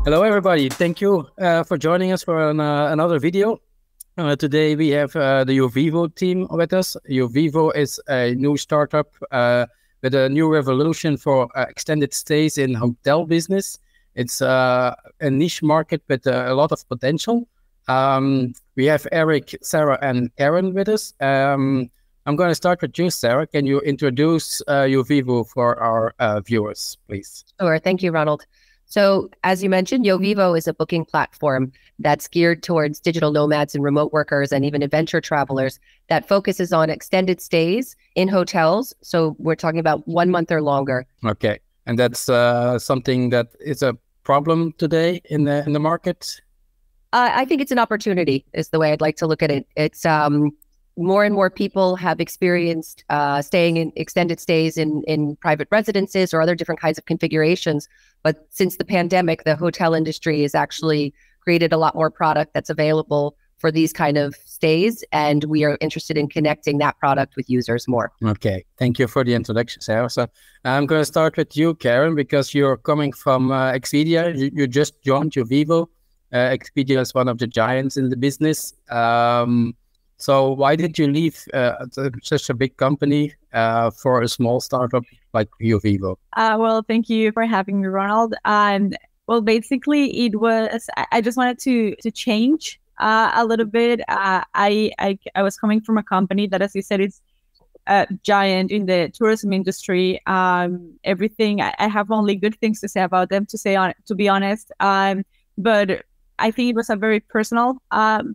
Hello, everybody. Thank you for joining us for another video. Today we have the Yovivo team with us. Yovivo is a new startup with a new revolution for extended stays in hotel business. It's a niche market with a lot of potential. We have Eric, Sarah, and Karen with us. I'm going to start with you, Sarah. Can you introduce Yovivo for our viewers, please? Sure. Thank you, Ronald. So as you mentioned, Yovivo is a booking platform that's geared towards digital nomads and remote workers and even adventure travelers that focuses on extended stays in hotels. So we're talking about 1 month or longer. Okay. And that's something that is a problem today in the market? I think it's an opportunity is the way I'd like to look at it. It's more and more people have experienced staying in extended stays in private residences or other different kinds of configurations. But since the pandemic, the hotel industry has actually created a lot more product that's available for these kind of stays. And we are interested in connecting that product with users more. Okay. Thank you for the introduction, Sarah. So I'm going to start with you, Karen, because you're coming from Expedia. You just joined Yovivo. Expedia is one of the giants in the business. So why did you leave such a big company for a small startup like Yovivo? Well, thank you for having me, Ronald. Well, basically, it was I just wanted to change a little bit. I was coming from a company that, as you said, is a giant in the tourism industry. Everything I have only good things to say about them. To be honest, but I think it was a very personal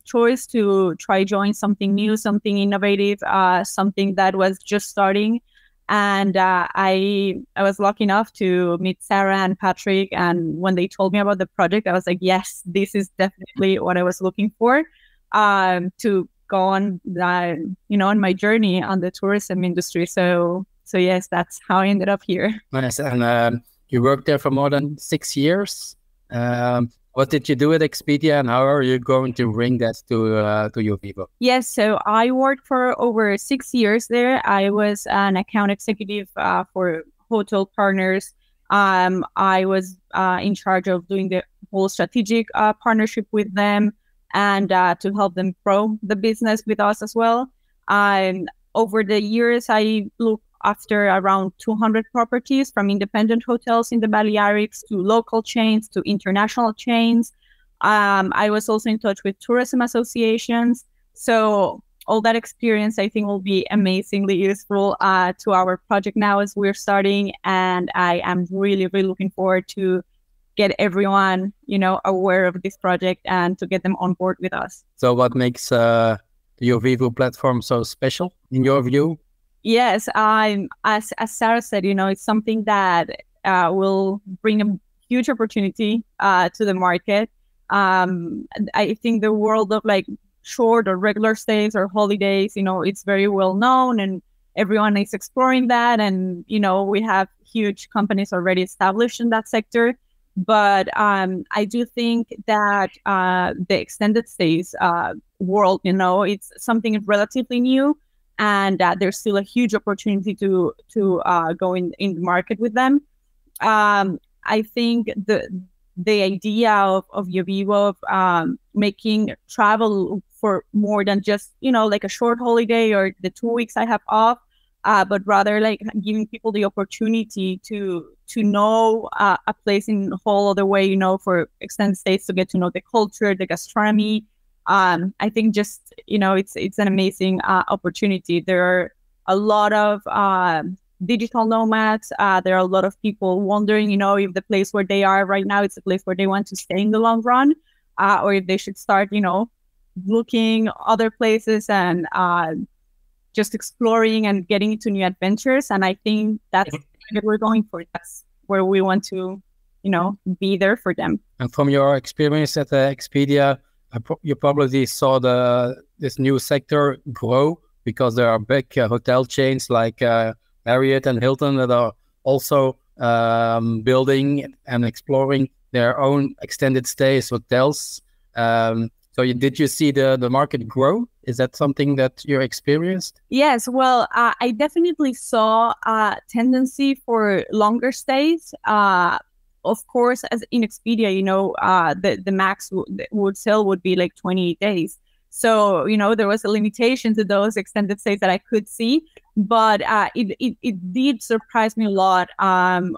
choice to try join something new, something innovative, something that was just starting. And I was lucky enough to meet Sarah and Patrick. And when they told me about the project, I was like, yes, this is definitely what I was looking for to go on, on my journey on the tourism industry. So yes, that's how I ended up here. Nice. And you worked there for more than 6 years. What did you do at Expedia, and how are you going to bring that to Yovivo? Yes, so I worked for over 6 years there. I was an account executive for hotel partners. I was in charge of doing the whole strategic partnership with them and to help them grow the business with us as well. Over the years, I looked after around 200 properties, from independent hotels in the Balearics to local chains to international chains. I was also in touch with tourism associations. So all that experience, I think, will be amazingly useful to our project now as we're starting. And I am really, really looking forward to get everyone, aware of this project and to get them on board with us. So what makes the Yovivo platform so special in your view? Yes, as Sarah said, it's something that will bring a huge opportunity to the market. I think the world of like short or regular stays or holidays, it's very well known and everyone is exploring that. And, we have huge companies already established in that sector. But I do think that the extended stays world, it's something relatively new. And there's still a huge opportunity to go in the market with them. I think the idea of Yovivo of making travel for more than just like a short holiday or the 2 weeks I have off, but rather like giving people the opportunity to know a place in a whole other way, for extended stays, to get to know the culture, the gastronomy. I think just, it's an amazing opportunity. There are a lot of digital nomads. There are a lot of people wondering, if the place where they are right now is the place where they want to stay in the long run, or if they should start, looking other places and just exploring and getting into new adventures. And I think that's what we're going for. That's where we want to, be there for them. And from your experience at Expedia, you probably saw this new sector grow because there are big hotel chains like Marriott and Hilton that are also building and exploring their own extended stays hotels. So did you see the market grow? Is that something that you experienced? Yes, well, I definitely saw a tendency for longer stays. of course, as in Expedia, the max would sell would be like 28 days. So, there was a limitation to those extended stays that I could see. But it did surprise me a lot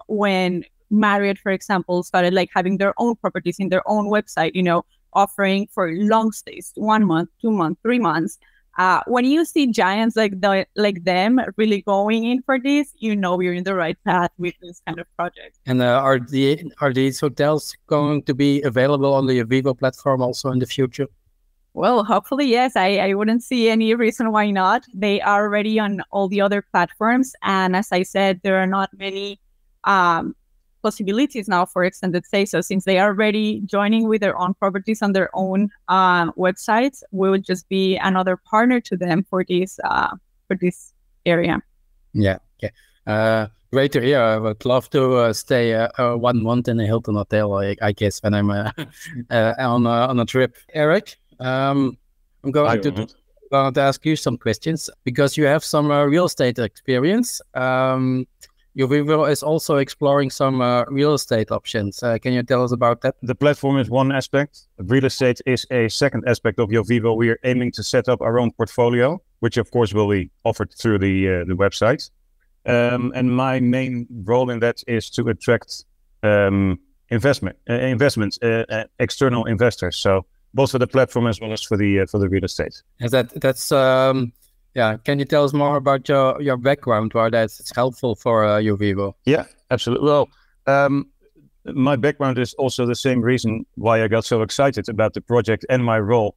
when Marriott, for example, started like having their own properties in their own website, offering for long stays, 1 month, 2 months, 3 months. When you see giants like them really going in for this, we're in the right path with this kind of project. And are these hotels going to be available on the Yovivo platform also in the future? Well, hopefully, yes. I wouldn't see any reason why not. They are already on all the other platforms. And as I said, there are not many possibilities now for extended stay. So since they are already joining with their own properties on their own websites, we would just be another partner to them for this area. Yeah. Okay. Great to hear. I would love to stay 1 month in a Hilton hotel, I guess, when I'm on a trip. Eric, I'm going to ask you some questions because you have some real estate experience. Yovivo is also exploring some real estate options. Can you tell us about that? The platform is one aspect. Real estate is a second aspect of Yovivo. We are aiming to set up our own portfolio, which of course will be offered through the website. And my main role in that is to attract investments, external investors. So both for the platform as well as for the real estate. Is that's yeah. Can you tell us more about your background, why that's helpful for Yovivo? Yeah, absolutely. Well, my background is also the same reason why I got so excited about the project and my role,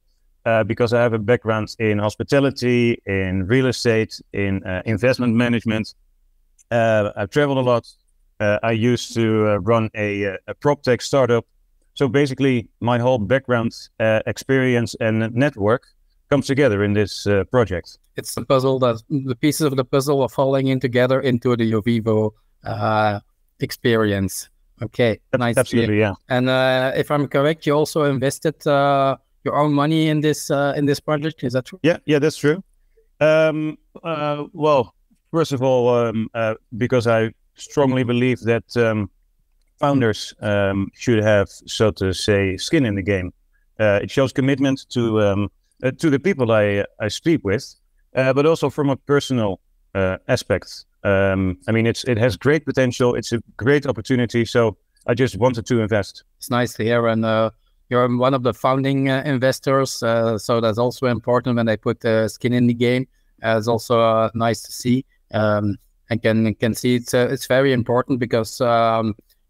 because I have a background in hospitality, in real estate, in investment management. I've traveled a lot. I used to run a prop tech startup. So basically, my whole background, experience, and network comes together in this project. It's the puzzle that the pieces of the puzzle are falling in together into the Yovivo experience. Okay, nice. Absolutely, yeah. And if I'm correct, you also invested your own money in this project. Is that true? Yeah, that's true. Well, first of all, because I strongly believe that founders should have, so to say, skin in the game. It shows commitment to the people I speak with, but also from a personal aspect. I mean, it has great potential. It's a great opportunity. So I just wanted to invest. It's nice to hear. And you're one of the founding investors. So that's also important when they put skin in the game. It's also nice to see. I can see it's very important because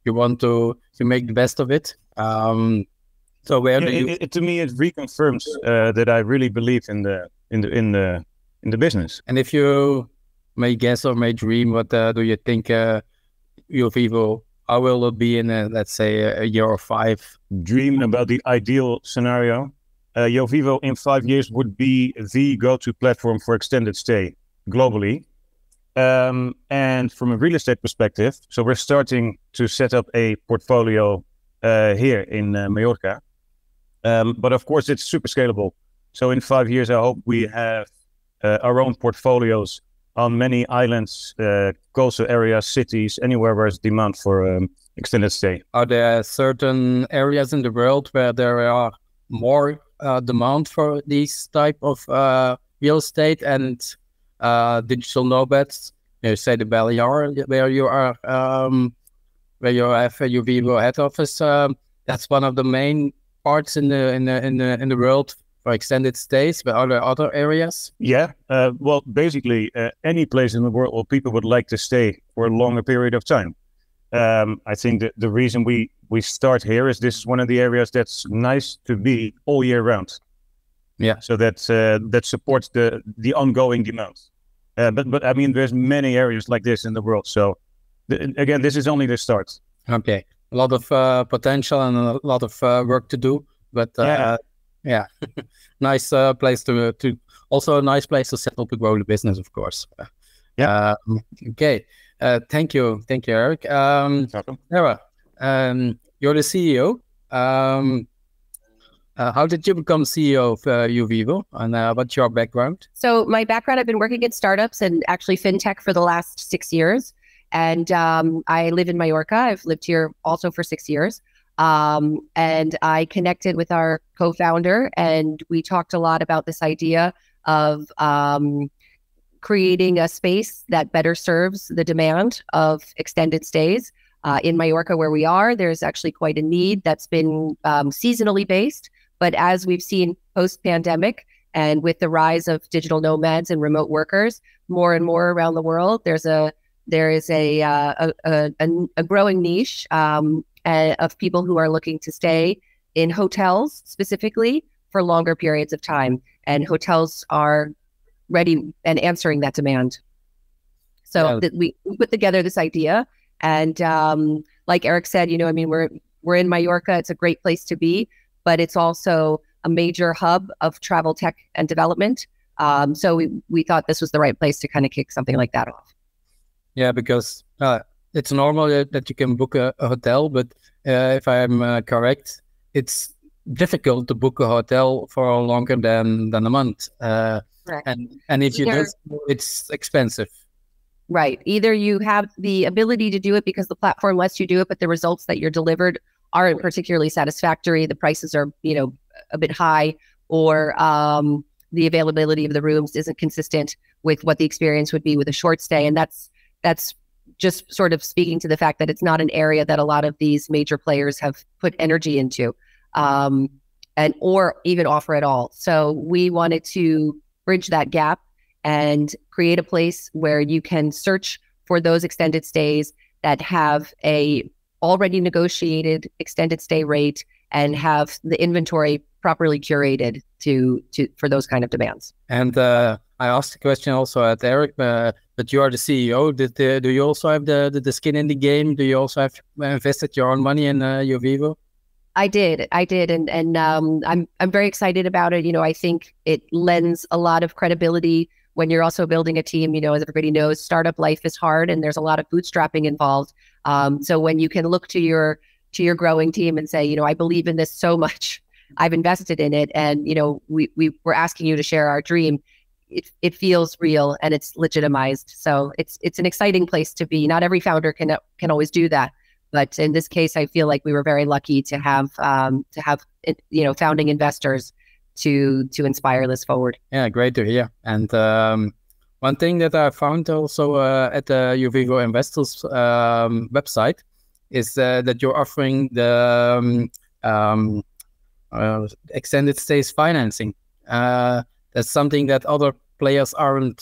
you want to make the best of it. So where do you? To me, it reconfirms that I really believe in the business. And if you may guess or may dream, what do you think Yovivo, how will it be in let's say a year or 5? Dream about the ideal scenario. Yovivo in 5 years would be the go-to platform for extended stay globally. And from a real estate perspective, so we're starting to set up a portfolio here in Mallorca. But of course, it's super scalable. So in 5 years, I hope we have our own portfolios on many islands, coastal areas, cities, anywhere where there's demand for extended stay. Are there certain areas in the world where there are more demand for these type of real estate and digital nomads? You say the Balear, where you are, where you have a Yovivo head office. That's one of the main parts in the world for extended stays. But are there other areas? Yeah, well, basically any place in the world where people would like to stay for a longer period of time. I think that the reason we start here is this is one of the areas that's nice to be all year round. Yeah, so that supports the ongoing demand. But I mean, there's many areas like this in the world. So again, this is only the start. Okay, a lot of potential and a lot of work to do. But yeah, nice place to also a nice place to settle to grow the business, of course. Yeah. Okay. Thank you, Eric. Sarah, you're the CEO. How did you become CEO of Yovivo, and what's your background? So my background, I've been working in startups and actually fintech for the last 6 years. And I live in Mallorca. I've lived here also for 6 years. And I connected with our co-founder, and we talked a lot about this idea of creating a space that better serves the demand of extended stays. In Mallorca, where we are, there's actually quite a need that's been seasonally based. But as we've seen post-pandemic, and with the rise of digital nomads and remote workers, more and more around the world, there is a growing niche of people who are looking to stay in hotels specifically for longer periods of time, and hotels are ready and answering that demand. So we put together this idea, and like Eric said, we're in Mallorca. It's a great place to be, but it's also a major hub of travel tech and development. So we thought this was the right place to kind of kick something like that off. Yeah, because it's normal that you can book a hotel, but if I'm correct, it's difficult to book a hotel for longer than a month. And if you do, it's expensive. Right. Either you have the ability to do it because the platform lets you do it, but the results that you're delivered aren't particularly satisfactory. The prices are, a bit high, or the availability of the rooms isn't consistent with what the experience would be with a short stay. And that's just sort of speaking to the fact that it's not an area that a lot of these major players have put energy into, or even offer at all. So we wanted to bridge that gap and create a place where you can search for those extended stays that have a already negotiated extended stay rate and have the inventory properly curated for those kind of demands. And I asked the question also at Eric, but you are the CEO. Do you also have the skin in the game? Do you also have invested your own money in Yovivo? I did, and I'm very excited about it. I think it lends a lot of credibility when you're also building a team. As everybody knows, startup life is hard, and there's a lot of bootstrapping involved. So when you can look to your growing team and say, I believe in this so much, I've invested in it, and we're asking you to share our dream. It feels real and it's legitimized. So it's an exciting place to be. Not every founder can always do that, but in this case, I feel like we were very lucky to have founding investors to inspire this forward. Yeah, great to hear. And one thing that I found also at the Yovivo investors website is that you're offering the extended stays financing. That's something that other players aren't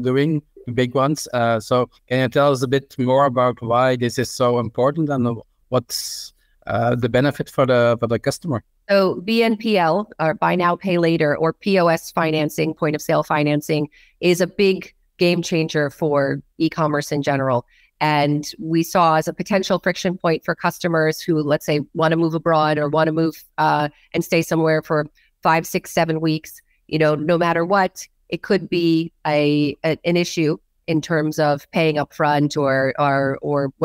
doing, big ones. So can you tell us a bit more about why this is so important and what's the benefit for the customer? So BNPL, or buy now, pay later, or POS financing, point of sale financing, is a big game changer for e-commerce in general. And we saw as a potential friction point for customers who, let's say, want to move abroad or want to move and stay somewhere for 5, 6, 7 weeks. No matter what, it could be an issue in terms of paying upfront or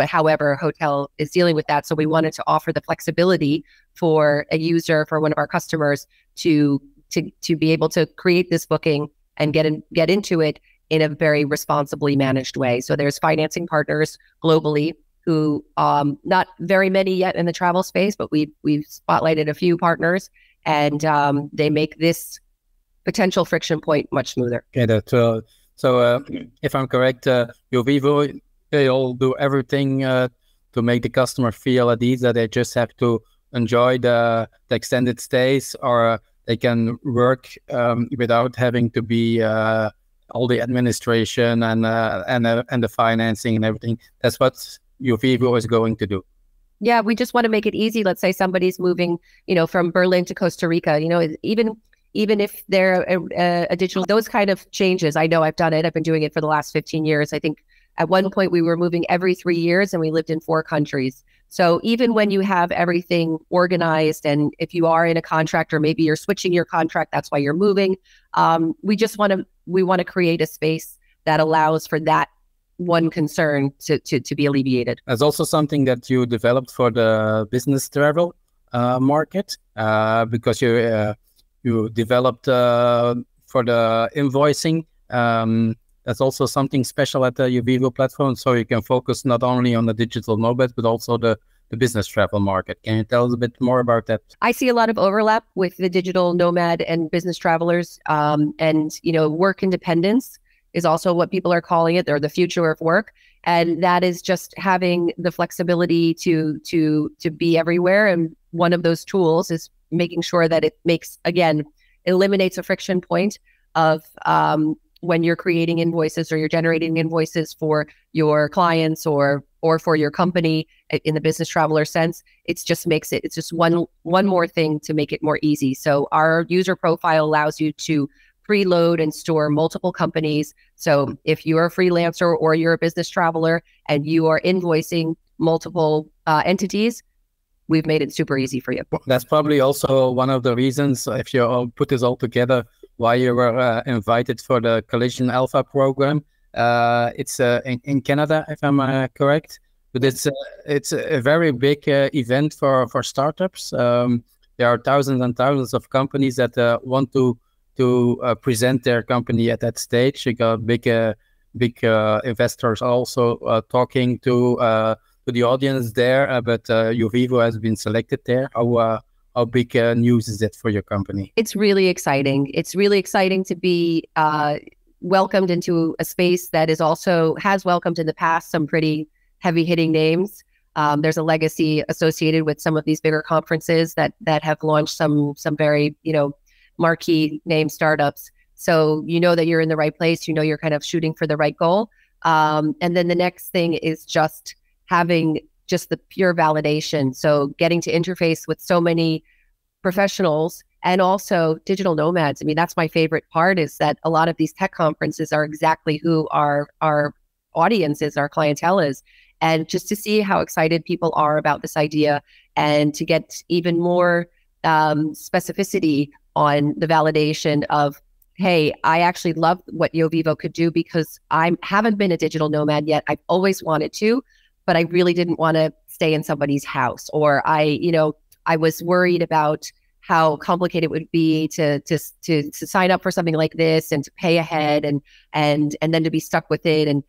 however a hotel is dealing with that. So we wanted to offer the flexibility for a user, for one of our customers, to be able to create this booking and get into it in a very responsibly managed way. So there's financing partners globally who, not very many yet in the travel space, but we've spotlighted a few partners, and they make this potential friction point much smoother. Okay, so if I'm correct, Yovivo, they all do everything to make the customer feel at ease, that they just have to enjoy the extended stays, or they can work without having to be all the administration and the financing and everything. That's what Yovivo is going to do. Yeah, we just want to make it easy. Let's say somebody's moving, from Berlin to Costa Rica. Even if they're a digital, those kind of changes. I know I've done it. I've been doing it for the last 15 years. I think at one point we were moving every 3 years, and we lived in 4 countries. So even when you have everything organized, and if you are in a contract, or maybe you're switching your contract, that's why you're moving. We want to create a space that allows for that one concern to be alleviated. There's also something that you developed for the business travel market, because you developed for the invoicing that's also something special at the Yovivo platform. So you can focus not only on the digital nomad, but also the business travel market. Can you tell us a bit more about that? I see a lot of overlap with the digital nomad and business travelers. And, work independence is also what people are calling it, or the future of work. And that is just having the flexibility to be everywhere. And one of those tools is making sure that it eliminates a friction point of when you're creating invoices or you're generating invoices for your clients or for your company in the business traveler sense. It's just one more thing to make it more easy. So our user profile allows you to preload and store multiple companies. So if you're a freelancer or you're a business traveler and you are invoicing multiple entities, we've made it super easy for you. That's probably also one of the reasons, if you all put this all together, why you were invited for the Collision Alpha program. It's in Canada, if I'm correct. But it's a very big event for startups. There are thousands and thousands of companies that want to present their company at that stage. You got big investors also talking to the audience there, but Yovivo has been selected there. How big news is that for your company? It's really exciting. It's really exciting to be welcomed into a space that has welcomed in the past some pretty heavy-hitting names. There's a legacy associated with some of these bigger conferences that have launched some very marquee name startups. So that you're in the right place. You're kind of shooting for the right goal. And then the next thing is just having just the pure validation. So getting to interface with so many professionals and also digital nomads. I mean, that's my favorite part, is that a lot of these tech conferences are exactly who our audience is, our clientele is. And just to see how excited people are about this idea and to get even more specificity on the validation of, hey, I actually love what Yovivo could do because I haven't been a digital nomad yet. I've always wanted to, but I really didn't want to stay in somebody's house. Or I was worried about how complicated it would be to sign up for something like this and to pay ahead and then to be stuck with it. And,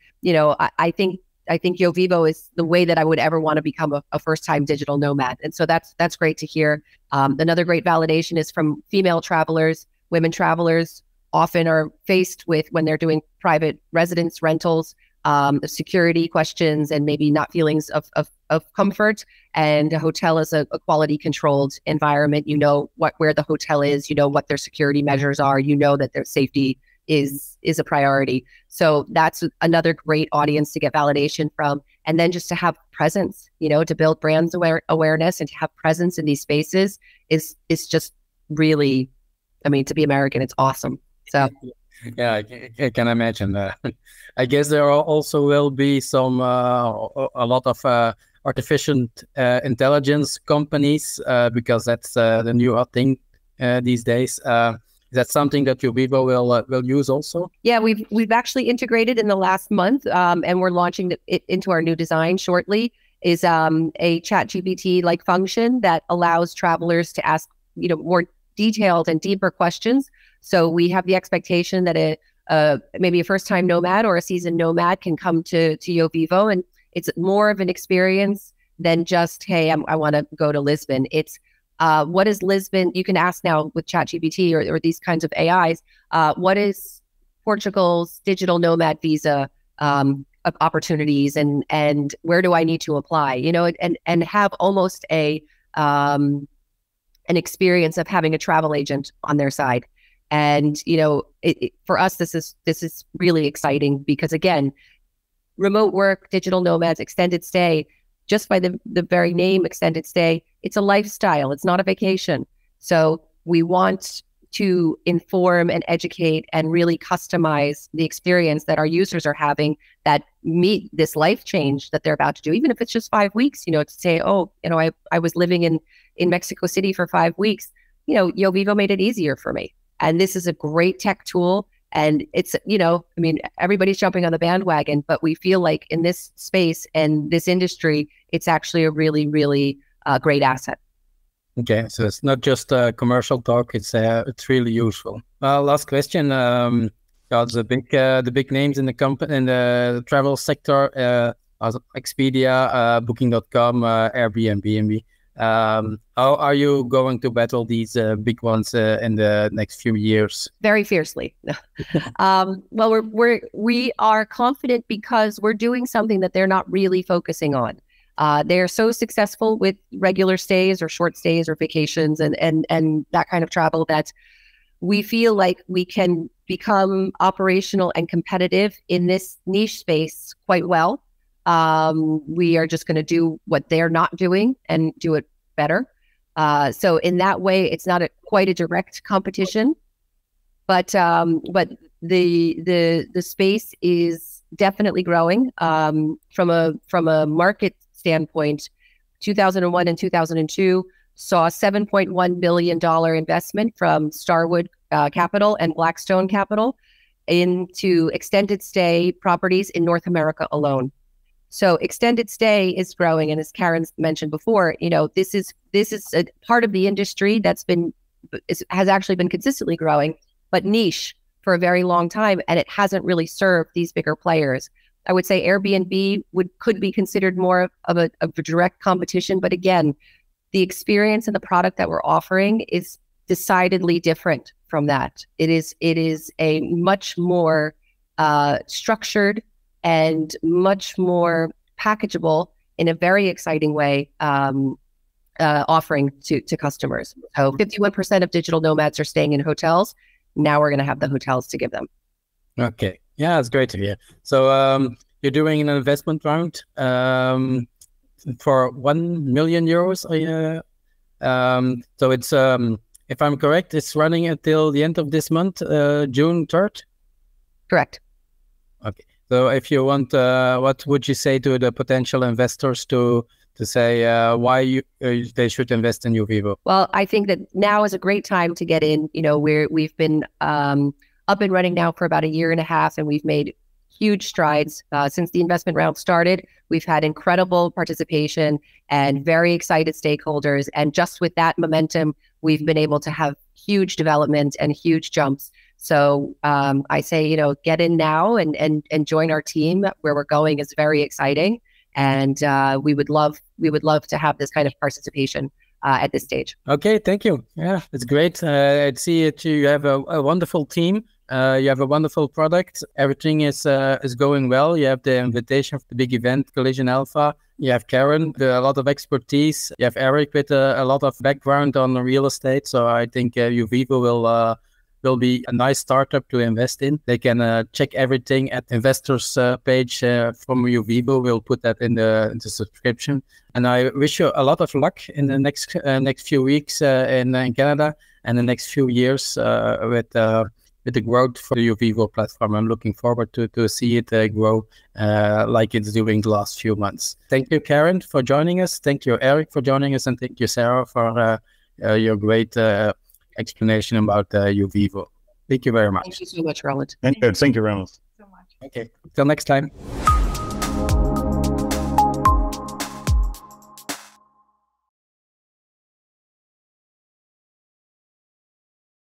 I think Yovivo is the way that I would ever want to become a first-time digital nomad. And so that's great to hear. Another great validation is from female travelers. Women travelers often are faced with, when they're doing private residence rentals, security questions and maybe not feelings of comfort. And a hotel is a quality controlled environment. Where the hotel is, what their security measures are, that their safety is a priority. So that's another great audience to get validation from. And then just to have presence, to build brands awareness and to have presence in these spaces is just really, to be American, it's awesome. So yeah, I can imagine that. I guess there also will be a lot of artificial intelligence companies because that's the new hot thing these days. Is that something that Yovivo will use also? Yeah, we've actually integrated in the last month, and we're launching it into our new design shortly. Is a ChatGPT-like function that allows travelers to ask more detailed and deeper questions. So we have the expectation that maybe a first-time nomad or a seasoned nomad can come to Yovivo, and it's more of an experience than just, hey, I want to go to Lisbon. It's what is Lisbon? You can ask now with ChatGPT or these kinds of AIs, what is Portugal's digital nomad visa opportunities and where do I need to apply? And have almost an experience of having a travel agent on their side. And for us, this is really exciting because, again, remote work, digital nomads, extended stay. Just by the very name extended stay, it's a lifestyle. It's not a vacation. So we want to inform and educate and really customize the experience that our users are having that meet this life change that they're about to do, even if it's just 5 weeks, to say, I was living in Mexico City for 5 weeks. Yovivo made it easier for me. And this is a great tech tool. And it's, everybody's jumping on the bandwagon, but we feel like in this space and this industry, it's actually a really, really great asset. Okay, so it's not just commercial talk; it's really useful. Last question: Because the big names in the company in the travel sector, as Expedia, Booking.com, Airbnb. How are you going to battle these big ones in the next few years? Very fiercely. Well, we are confident because we're doing something that they're not really focusing on. They're so successful with regular stays or short stays or vacations and that kind of travel that we feel like we can become operational and competitive in this niche space quite well. We are just going to do what they're not doing and do it better. So in that way, it's not quite a direct competition, but the space is definitely growing. From a market standpoint, 2001 and 2002 saw $7.1 billion investment from Starwood Capital and Blackstone Capital into extended stay properties in North America alone. So extended stay is growing, and as Karen mentioned before, this is a part of the industry that's has actually been consistently growing, but niche for a very long time, and it hasn't really served these bigger players. I would say Airbnb could be considered more of a direct competition, but again, the experience and the product that we're offering is decidedly different from that. It is a much more structured and much more packageable in a very exciting way offering to customers. So 51% of digital nomads are staying in hotels. Now we're going to have the hotels to give them. Okay. Yeah, it's great to hear. So you're doing an investment round for 1 million euros. So it's, if I'm correct, it's running until the end of this month, June 3rd? Correct. Okay. So if you want, what would you say to the potential investors to say why they should invest in Yovivo? Well, I think that now is a great time to get in. We've been up and running now for about 1.5 years, and we've made huge strides since the investment round started. We've had incredible participation and very excited stakeholders. And just with that momentum, we've been able to have huge development and huge jumps. So I say, get in now and join our team. Where we're going is very exciting. And we would love to have this kind of participation at this stage. Okay, thank you. Yeah, it's great. I see it. You have a wonderful team. You have a wonderful product. Everything is going well. You have the invitation for the big event, Collision Alpha. You have Karen, with a lot of expertise. You have Eric with a lot of background on real estate. So I think Yovivo will be a nice startup to invest in. They can check everything at investors page from Yovivo. We'll put that in the subscription. And I wish you a lot of luck in the next few weeks in Canada and the next few years with the growth for the Yovivo platform. I'm looking forward to see it grow like it's doing the last few months. Thank you, Karen, for joining us. Thank you, Eric, for joining us. And thank you, Sarah, for your great explanation about Yovivo. Thank you very much. Thank you so much, Roland. Thank you, Roland. So much. Okay, till next time.